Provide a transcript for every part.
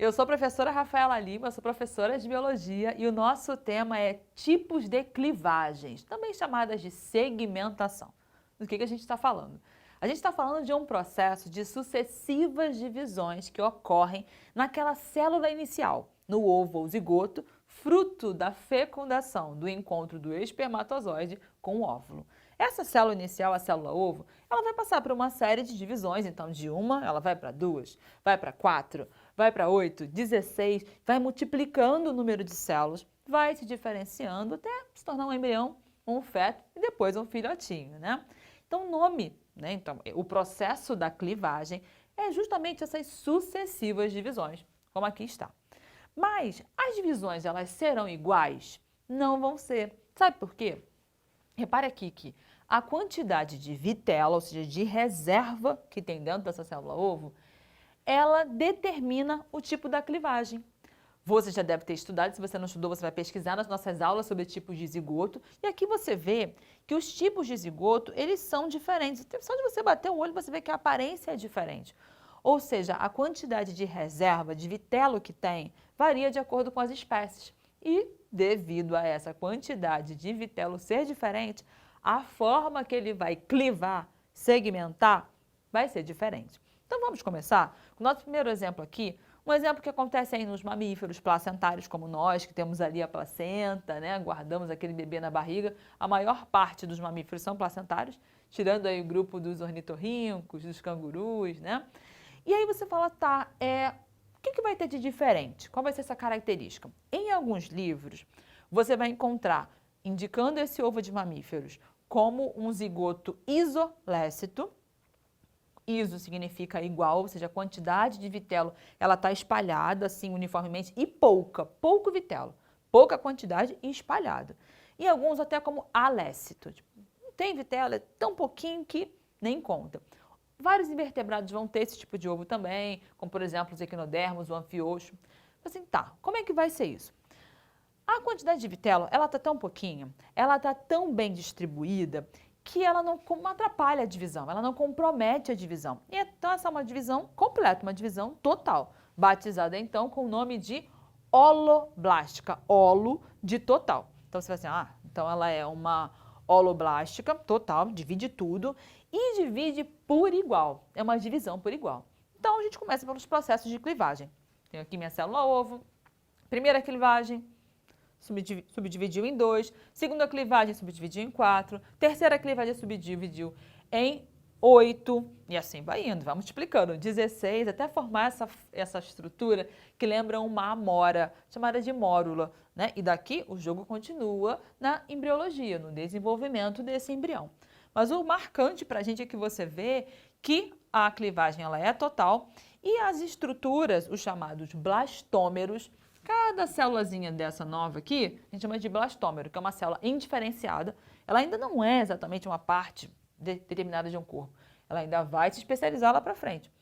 Eu sou a professora Rafaela Lima, sou professora de Biologia e o nosso tema é tipos de clivagens, também chamadas de segmentação. Do que a gente está falando? A gente está falando de um processo de sucessivas divisões que ocorrem naquela célula inicial, no ovo ou zigoto, fruto da fecundação, do encontro do espermatozoide com o óvulo. Essa célula inicial, a célula ovo, ela vai passar por uma série de divisões, então de uma ela vai para 2, vai para 4, vai para 8, 16, vai multiplicando o número de células, vai se diferenciando até se tornar um embrião, um feto e depois um filhotinho, né? Então o nome, né? Então, o processo da clivagem é justamente essas sucessivas divisões, como aqui está. Mas as divisões, elas serão iguais? Não vão ser. Sabe por quê? Repare aqui que a quantidade de vitela, ou seja, de reserva que tem dentro dessa célula ovo, ela determina o tipo da clivagem. Você já deve ter estudado, se você não estudou, você vai pesquisar nas nossas aulas sobre tipos de zigoto. E aqui você vê que os tipos de zigoto, eles são diferentes. Só de você bater o olho, você vê que a aparência é diferente. Ou seja, a quantidade de reserva, de vitelo que tem, varia de acordo com as espécies. E, devido a essa quantidade de vitelo ser diferente, a forma que ele vai clivar, segmentar, vai ser diferente. Então vamos começar com o nosso primeiro exemplo aqui, um exemplo que acontece aí nos mamíferos placentários como nós, que temos ali a placenta, né? Guardamos aquele bebê na barriga. A maior parte dos mamíferos são placentários, tirando aí o grupo dos ornitorrincos, dos cangurus, né? E aí você fala, tá, o que vai ter de diferente? Qual vai ser essa característica? Em alguns livros, você vai encontrar, indicando esse ovo de mamíferos, como um zigoto isolécito. Iso significa igual, ou seja, a quantidade de vitelo ela está espalhada assim uniformemente e pouco vitelo, pouca quantidade e espalhado. E alguns até como alécito, tipo, não tem vitelo, é tão pouquinho que nem conta. Vários invertebrados vão ter esse tipo de ovo também, como por exemplo os equinodermos, o anfioxo. Assim, tá, como é que vai ser isso? A quantidade de vitelo, ela está tão pouquinha, ela está tão bem distribuída, que ela não atrapalha a divisão, ela não compromete a divisão. E então essa é uma divisão completa, uma divisão total, batizada então com o nome de holoblástica, holo de total. Então você vai assim, então ela é uma holoblástica total, divide tudo e divide por igual, é uma divisão por igual. Então a gente começa pelos processos de clivagem. Tenho aqui minha célula ovo, primeira clivagem, subdividiu em 2, segunda clivagem subdividiu em 4, terceira clivagem subdividiu em 8, e assim vai indo, vai multiplicando, 16, até formar essa estrutura que lembra uma amora, chamada de mórula, né? E daqui o jogo continua na embriologia, no desenvolvimento desse embrião. Mas o marcante para a gente é que você vê que a clivagem ela é total e as estruturas, os chamados blastômeros, cada célulazinha dessa nova aqui, a gente chama de blastômero, que é uma célula indiferenciada. Ela ainda não é exatamente uma parte determinada de um corpo. Ela ainda vai se especializar lá para frente.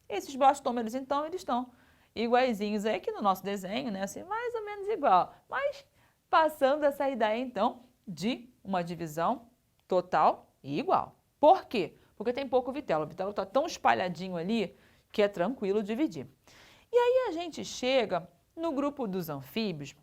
Esses blastômeros, então, eles estão iguaizinhos aí aqui no nosso desenho, né? Assim, mais ou menos igual. Mas passando essa ideia, então, de uma divisão total e igual. Por quê? Porque tem pouco vitelo. O vitelo está tão espalhadinho ali que é tranquilo dividir. E aí a gente chega no grupo dos anfíbios,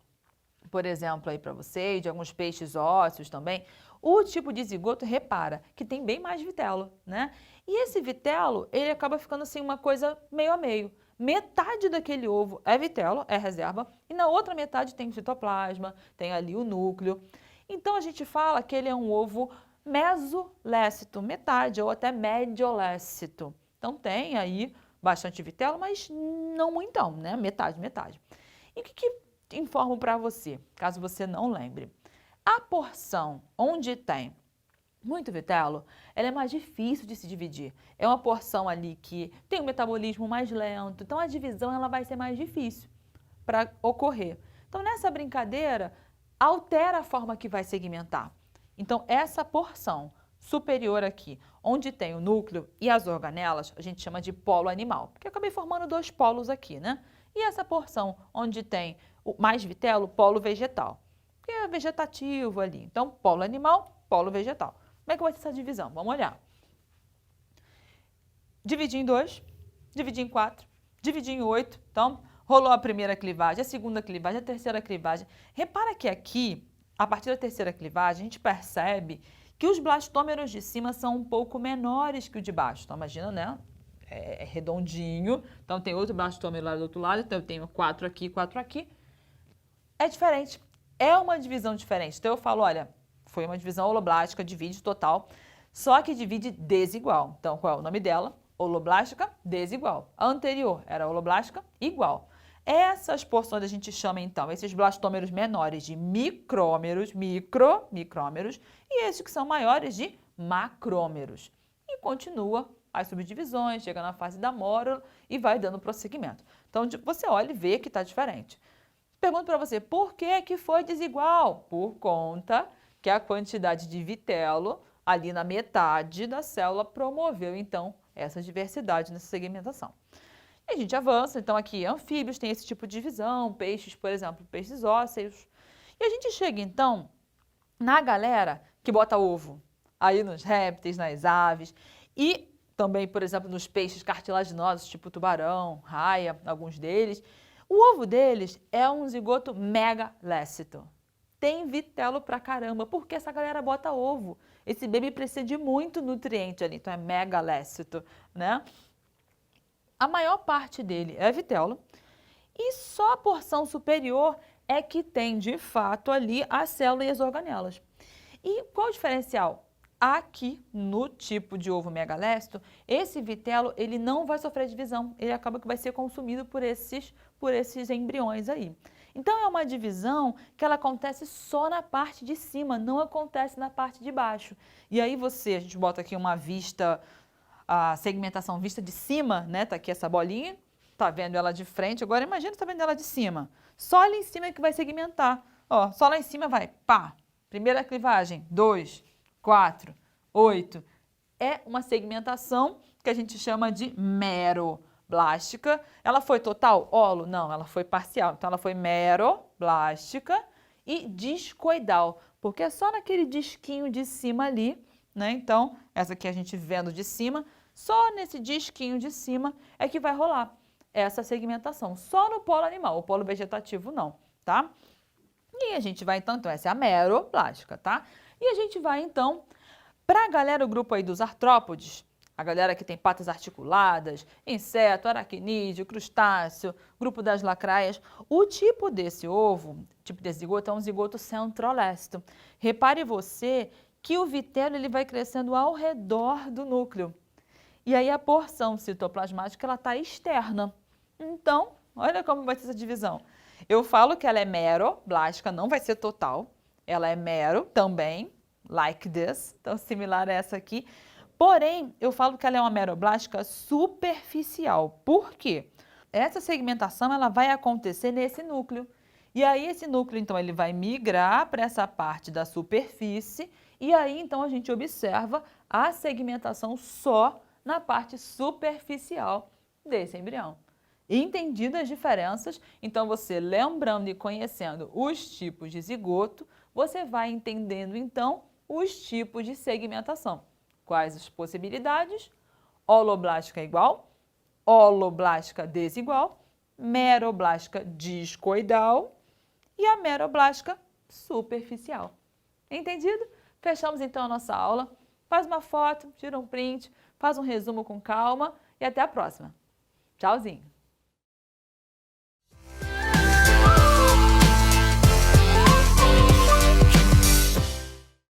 por exemplo, aí para vocês, de alguns peixes ósseos também, o tipo de zigoto, repara, que tem bem mais vitelo, né? E esse vitelo, ele acaba ficando assim uma coisa meio a meio. Metade daquele ovo é vitelo, é reserva, e na outra metade tem o citoplasma, tem ali o núcleo. Então a gente fala que ele é um ovo mesolécito, metade, ou até mediolécito. Então tem aí bastante vitelo, mas não muitão, né? Metade, metade. E o que informo para você, caso você não lembre? A porção onde tem muito vitelo, ela é mais difícil de se dividir. É uma porção ali que tem um metabolismo mais lento, então a divisão ela vai ser mais difícil para ocorrer. Então nessa brincadeira, altera a forma que vai segmentar. Então essa porção superior aqui, onde tem o núcleo e as organelas, a gente chama de polo animal, porque eu acabei formando dois polos aqui, né? E essa porção onde tem mais vitelo, polo vegetal, que é vegetativo ali. Então, polo animal, polo vegetal. Como é que vai ser essa divisão? Vamos olhar. Dividir em 2, dividir em 4, dividir em 8. Então, rolou a primeira clivagem, a segunda clivagem, a terceira clivagem. Repara que aqui, a partir da terceira clivagem, a gente percebe que os blastômeros de cima são um pouco menores que o de baixo. Então, imagina, né? É redondinho. Então, tem outro blastômero lá do outro lado. Então, eu tenho 4 aqui, 4 aqui. É diferente. É uma divisão diferente. Então, eu falo, olha, foi uma divisão holoblástica, divide total, só que divide desigual. Então, qual é o nome dela? Holoblástica desigual. A anterior era holoblástica igual. Essas porções a gente chama, então, esses blastômeros menores de micrômeros, micrômeros, e esses que são maiores de macrômeros. E continua as subdivisões, chega na fase da mórula e vai dando prosseguimento. Então, você olha e vê que está diferente. Pergunto para você, por que foi desigual? Por conta que a quantidade de vitelo ali na metade da célula promoveu, então, essa diversidade nessa segmentação. E a gente avança, então aqui anfíbios têm esse tipo de divisão, peixes, por exemplo, peixes ósseos. E a gente chega, então, na galera que bota ovo, aí nos répteis, nas aves e também, por exemplo, nos peixes cartilaginosos, tipo tubarão, raia, alguns deles. O ovo deles é um zigoto megalécito. Tem vitelo pra caramba, porque essa galera bota ovo. Esse bebê precisa de muito nutriente ali, então é megalécito, né? A maior parte dele é vitelo e só a porção superior é que tem, de fato, ali a célula e as organelas. E qual o diferencial? Aqui, no tipo de ovo megalécito, esse vitelo ele não vai sofrer divisão, ele acaba que vai ser consumido por esses embriões aí. Então, é uma divisão que ela acontece só na parte de cima, não acontece na parte de baixo. E aí a gente bota aqui uma vista, a segmentação vista de cima, né? Tá aqui essa bolinha, tá vendo ela de frente, agora imagina tá vendo ela de cima. Só ali em cima é que vai segmentar. Ó, só lá em cima vai, pá, primeira clivagem, 2, 4, 8. É uma segmentação que a gente chama de meroblástica. Ela foi total? Holo? Não, ela foi parcial. Então, ela foi meroblástica e discoidal, porque é só naquele disquinho de cima ali, né? Então, essa aqui a gente vendo de cima, só nesse disquinho de cima é que vai rolar essa segmentação. Só no polo animal, o polo vegetativo não, tá? E a gente vai então essa é a meroblástica, tá? E a gente vai então para a galera, o grupo aí dos artrópodes, a galera que tem patas articuladas, inseto, aracnídeo, crustáceo, grupo das lacraias. O tipo desse ovo, tipo desse zigoto, é um zigoto centrolécito. Repare você que o vitelo ele vai crescendo ao redor do núcleo. E aí a porção citoplasmática ela está externa. Então, olha como vai ser essa divisão. Eu falo que ela é meroblástica, não vai ser total. Ela é mero também, like this, então similar a essa aqui. Porém, eu falo que ela é uma meroblástica superficial. Por quê? Essa segmentação ela vai acontecer nesse núcleo. E aí esse núcleo, então, ele vai migrar para essa parte da superfície e aí, então, a gente observa a segmentação só na parte superficial desse embrião. Entendidas as diferenças, então você lembrando e conhecendo os tipos de zigoto, você vai entendendo então os tipos de segmentação. Quais as possibilidades? Holoblástica igual, holoblástica desigual, meroblástica discoidal e a meroblástica superficial. Entendido? Fechamos então a nossa aula. Faz uma foto, tira um print, faz um resumo com calma e até a próxima. Tchauzinho!